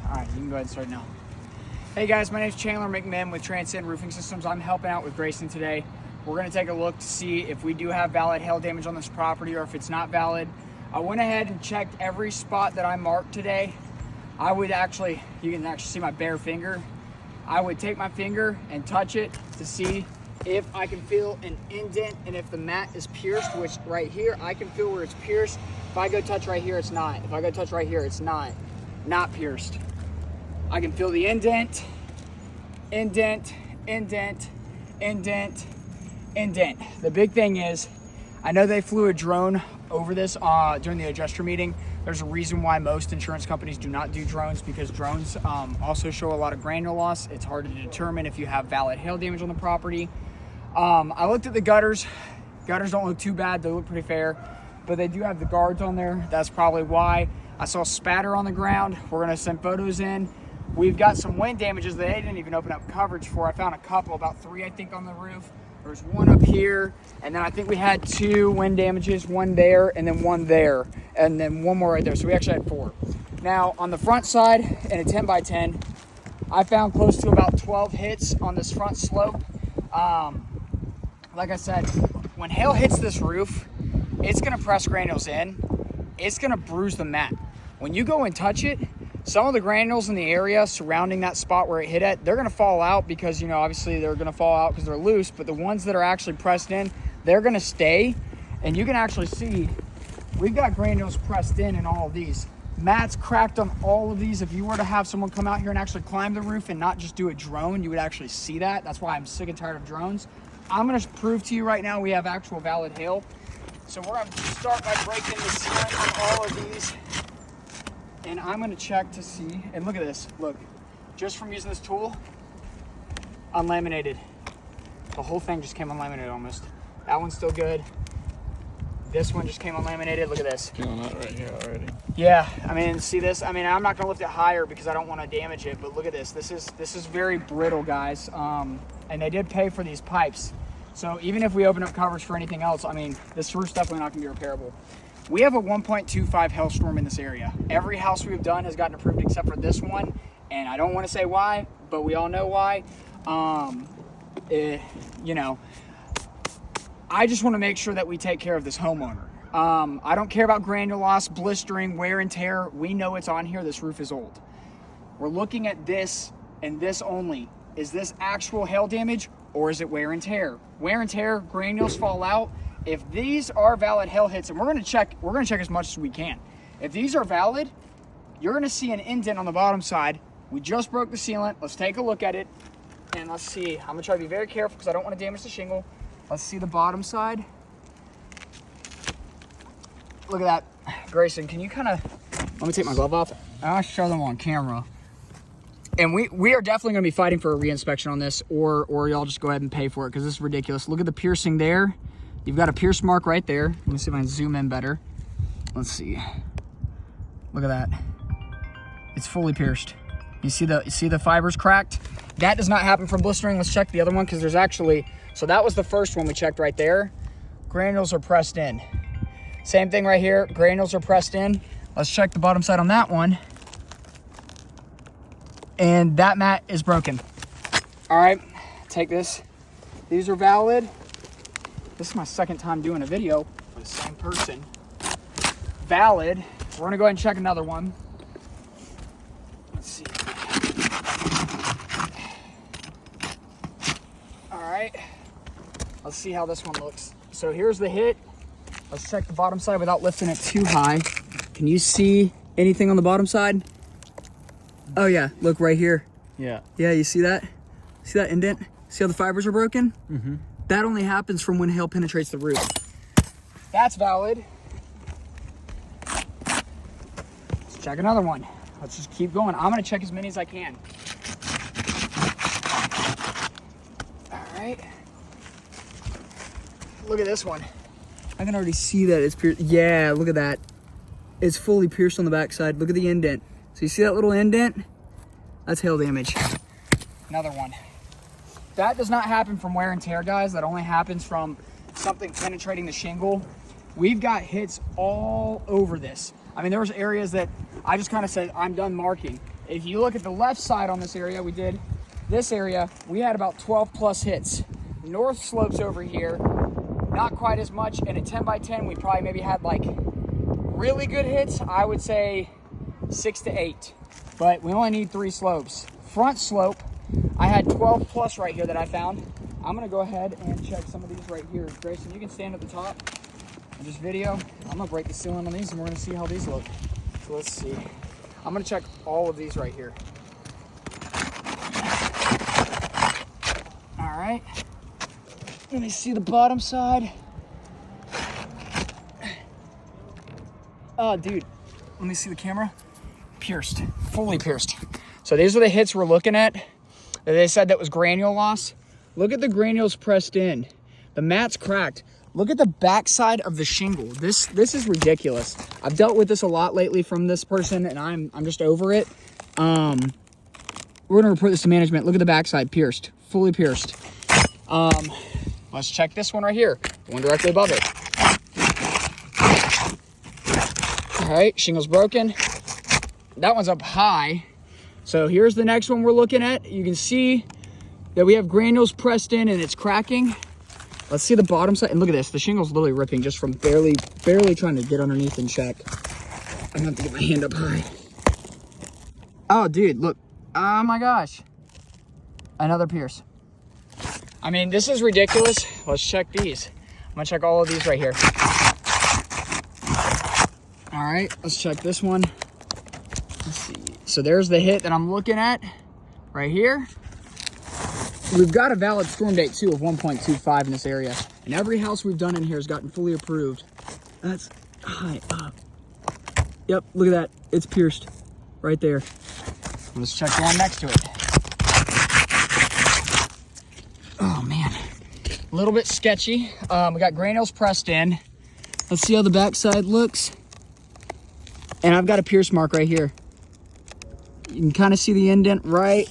All right, you can go ahead and start now. Hey guys, my name is Chandler McMahon with Transcend Roofing Systems. I'm helping out with Grayson today. We're gonna take a look to see if we do have valid hail damage on this property or if it's not valid. I went ahead and checked every spot that I marked today. I would actually, you can actually see my bare finger. I would take my finger and touch it to see if I can feel an indent and if the mat is pierced, which right here, I can feel where it's pierced. If I go touch right here, it's not. If I go touch right here, it's not pierced. I can feel the indent, indent, indent, indent, indent. The big thing is, I know they flew a drone over this during the adjuster meeting. There's a reason why most insurance companies do not do drones, because drones also show a lot of granule loss. It's hard to determine if you have valid hail damage on the property. I looked at the gutters. Gutters don't look too bad. They look pretty fair, but they do have the guards on there. That's probably why. I saw spatter on the ground. We're gonna send photos in. We've got some wind damages that they didn't even open up coverage for. I found a couple, about 3, I think, on the roof. There's one up here, and then I think we had 2 wind damages, one there, and then one there, and then one more right there. So we actually had 4. Now, on the front side, in a 10x10, I found close to about 12 hits on this front slope. Like I said, when hail hits this roof, it's gonna press granules in. It's gonna bruise the mat. When you go and touch it, some of the granules in the area surrounding that spot where it hit at, they're gonna fall out because, you know, obviously they're gonna fall out because they're loose, but the ones that are actually pressed in, they're gonna stay. And you can actually see, we've got granules pressed in all of these. Mats cracked on all of these. If you were to have someone come out here and actually climb the roof and not just do a drone, you would actually see that. That's why I'm sick and tired of drones. I'm gonna prove to you right now we have actual valid hail. So we're gonna start by breaking the sealant on all of these. And I'm gonna check to see, and look at this, look, just from using this tool, unlaminated. The whole thing just came unlaminated almost. That one's still good. This one just came unlaminated, look at this. Feeling that right here already. Yeah, I mean, see this? I mean, I'm not gonna lift it higher because I don't wanna damage it, but look at this. This is very brittle, guys. And they did pay for these pipes. So even if we open up coverage for anything else, I mean, this roof's definitely not gonna be repairable. We have a 1.25 hailstorm in this area. Every house we've done has gotten approved except for this one. And I don't want to say why, but we all know why. You know, I just want to make sure that we take care of this homeowner. I don't care about granule loss, blistering, wear and tear. We know it's on here. This roof is old. We're looking at this and this only. Is this actual hail damage or is it wear and tear? Wear and tear, granules fall out. If these are valid hail hits, and we're gonna check as much as we can. If these are valid, you're gonna see an indent on the bottom side. We just broke the sealant. Let's take a look at it, and let's see. I'm gonna try to be very careful because I don't want to damage the shingle. Let's see the bottom side. Look at that. Grayson, can you kind of, let me take my glove off. I'll show them on camera. And we are definitely gonna be fighting for a re-inspection on this, or y'all just go ahead and pay for it because this is ridiculous. Look at the piercing there. You've got a pierce mark right there. Let me see if I can zoom in better. Let's see. Look at that. It's fully pierced. You see the fibers cracked? That does not happen from blistering. Let's check the other one because there's actually, so that was the first one we checked right there. Granules are pressed in. Same thing right here. Granules are pressed in. Let's check the bottom side on that one. And that mat is broken. All right, take this. These are valid. This is my second time doing a video with the same person. Valid. We're gonna go ahead and check another one. Let's see. All right. Let's see how this one looks. So here's the hit. Let's check the bottom side without lifting it too high. Can you see anything on the bottom side? Oh yeah, look right here. Yeah. Yeah, you see that? See that indent? See how the fibers are broken? Mm-hmm. That only happens from when hail penetrates the roof. That's valid. Let's check another one. Let's just keep going. I'm gonna check as many as I can. All right. Look at this one. I can already see that it's pierced. Yeah, look at that. It's fully pierced on the backside. Look at the indent. So you see that little indent? That's hail damage. Another one. That does not happen from wear and tear, guys. That only happens from something penetrating the shingle. We've got hits all over this. I mean, there was areas that I just kind of said, I'm done marking. If you look at the left side on this area, we had about 12 plus hits. North slopes over here, not quite as much. And at 10 by 10, we probably maybe had like really good hits. I would say 6 to 8, but we only need 3 slopes. Front slope, I had 12 plus right here that I found. I'm gonna go ahead and check some of these right here. Grayson, you can stand at the top of this video. I'm gonna break the ceiling on these and we're gonna see how these look. So let's see. I'm gonna check all of these right here. All right. Let me see the bottom side. Oh, dude, let me see the camera. Pierced, fully pierced. So these are the hits we're looking at. They said that was granule loss. Look at the granules pressed in. The mat's cracked. Look at the backside of the shingle. This is ridiculous. I've dealt with this a lot lately from this person, and I'm just over it. We're gonna report this to management. Look at the backside, pierced, fully pierced. Let's check this one right here, the one directly above it. All right, shingle's broken. That one's up high. So here's the next one we're looking at. You can see that we have granules pressed in and it's cracking. Let's see the bottom side, and look at this. The shingle's literally ripping just from barely trying to get underneath and check. I'm gonna have to get my hand up high. Oh, dude, look. Oh my gosh. Another pierce. I mean, this is ridiculous. Let's check these. I'm gonna check all of these right here. All right, let's check this one. Let's see. So there's the hit that I'm looking at right here. We've got a valid storm date too of 1.25 in this area. And every house we've done in here has gotten fully approved. That's high up. Yep, look at that. It's pierced right there. Let's check the one next to it. Oh man, a little bit sketchy. We got granules pressed in. Let's see how the backside looks. And I've got a pierce mark right here. You can kind of see the indent right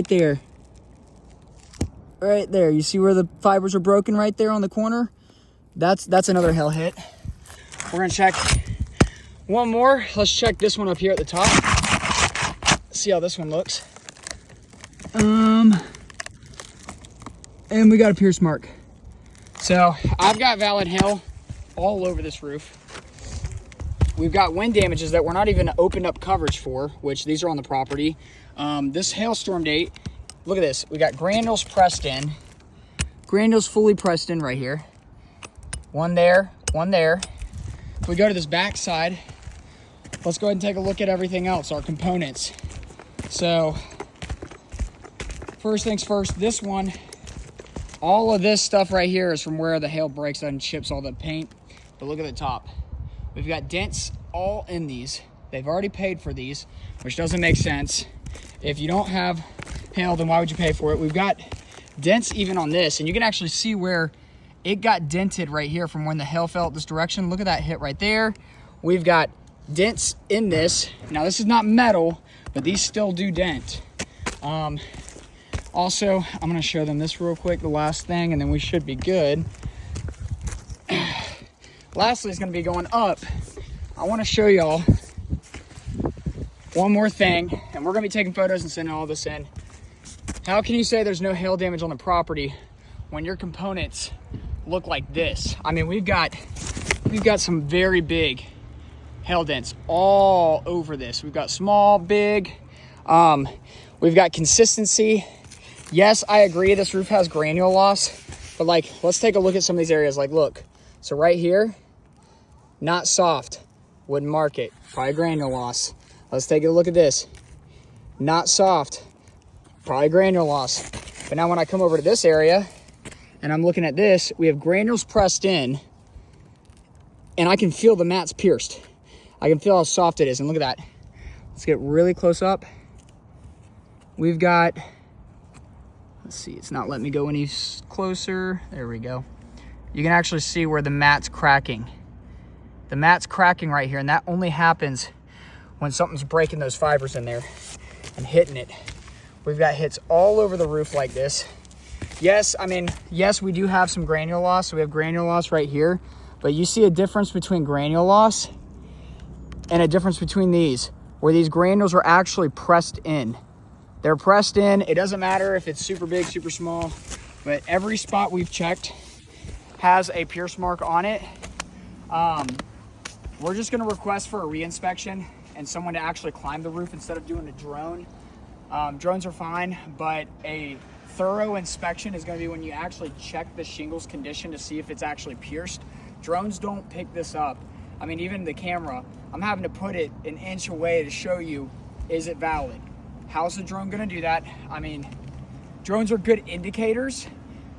there. Right there. You see where the fibers are broken right there on the corner? That's another hell hit. We're gonna check one more. Let's check this one up here at the top. See how this one looks. And we got a pierce mark. So I've got valid hail all over this roof. We've got wind damages that we're not even opened up coverage for, which these are on the property. This hailstorm date, look at this. We got granules pressed in. Granules fully pressed in right here. One there, one there. If we go to this back side, let's go ahead and take a look at everything else, our components. So, first things first, this one, all of this stuff right here is from where the hail breaks and chips all the paint. But look at the top. We've got dents all in these. They've already paid for these, which doesn't make sense. If you don't have hail, then why would you pay for it? We've got dents even on this, and you can actually see where it got dented right here from when the hail fell this direction. Look at that hit right there. We've got dents in this. Now this is not metal, but these still do dent. Also, I'm gonna show them this real quick, the last thing, and then we should be good. Lastly, it's gonna be going up. I wanna show y'all one more thing, and we're gonna be taking photos and sending all this in. How can you say there's no hail damage on the property when your components look like this? I mean, we've got some very big hail dents all over this. We've got small, big, we've got consistency. Yes, I agree this roof has granule loss, but like, let's take a look at some of these areas. Like, look, so right here, not soft, wouldn't mark it, probably granule loss. Let's take a look at this, not soft, probably granule loss. But now when I come over to this area and I'm looking at this, we have granules pressed in and I can feel the mat's pierced. I can feel how soft it is, and look at that. Let's get really close up. We've got, let's see, it's not letting me go any closer. There we go. You can actually see where the mat's cracking. The mat's cracking right here, and that only happens when something's breaking those fibers in there and hitting it. We've got hits all over the roof like this. Yes, I mean, yes, we do have some granule loss. So we have granule loss right here, but you see a difference between granule loss and a difference between these. where these granules are actually pressed in. They're pressed in. It doesn't matter if it's super big, super small, but every spot we've checked has a pierce mark on it. We're just gonna request for a re-inspection and someone to actually climb the roof instead of doing a drone. Drones are fine, but a thorough inspection is gonna be when you actually check the shingles condition to see if it's actually pierced. Drones don't pick this up. I mean, even the camera, I'm having to put it an inch away to show you, is it valid? How's the drone gonna do that? I mean, drones are good indicators.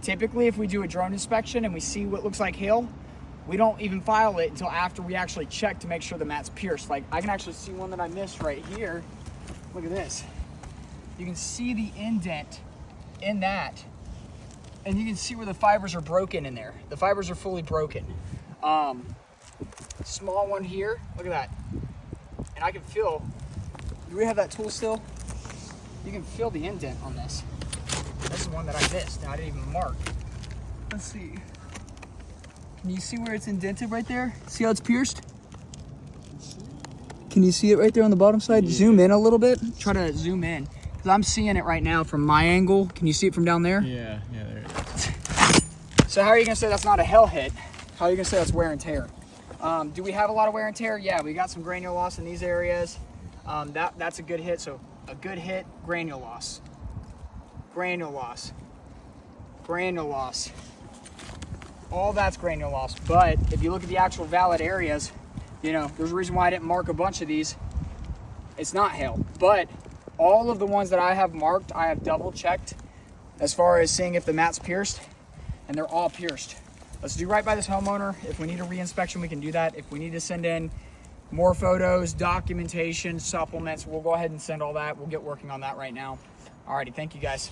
Typically, if we do a drone inspection and we see what looks like hail, we don't even file it until after we actually check to make sure the mat's pierced. Like, I can actually see one that I missed right here. Look at this. You can see the indent in that. And you can see where the fibers are broken in there. The fibers are fully broken. Small one here, look at that. And I can feel, do we have that tool still? You can feel the indent on this. This is one that I missed and I didn't even mark. Let's see. Can you see where it's indented right there? See how it's pierced? Can you see it right there on the bottom side? Yeah. Zoom in a little bit. Try to zoom in. Because I'm seeing it right now from my angle. Can you see it from down there? Yeah, there it is. So how are you gonna say that's not a hail hit? How are you gonna say that's wear and tear? Do we have a lot of wear and tear? Yeah, we got some granule loss in these areas. That's a good hit. So a good hit, granule loss. Granule loss. Granule loss. All that's granule loss. But if you look at the actual valid areas, you know, there's a reason why I didn't mark a bunch of these. It's not hail. But all of the ones that I have marked, I have double checked as far as seeing if the mat's pierced, and they're all pierced. Let's do right by this homeowner. If we need a re-inspection, we can do that. If we need to send in more photos, documentation, supplements, we'll go ahead and send all that. We'll get working on that right now. Alrighty, thank you guys.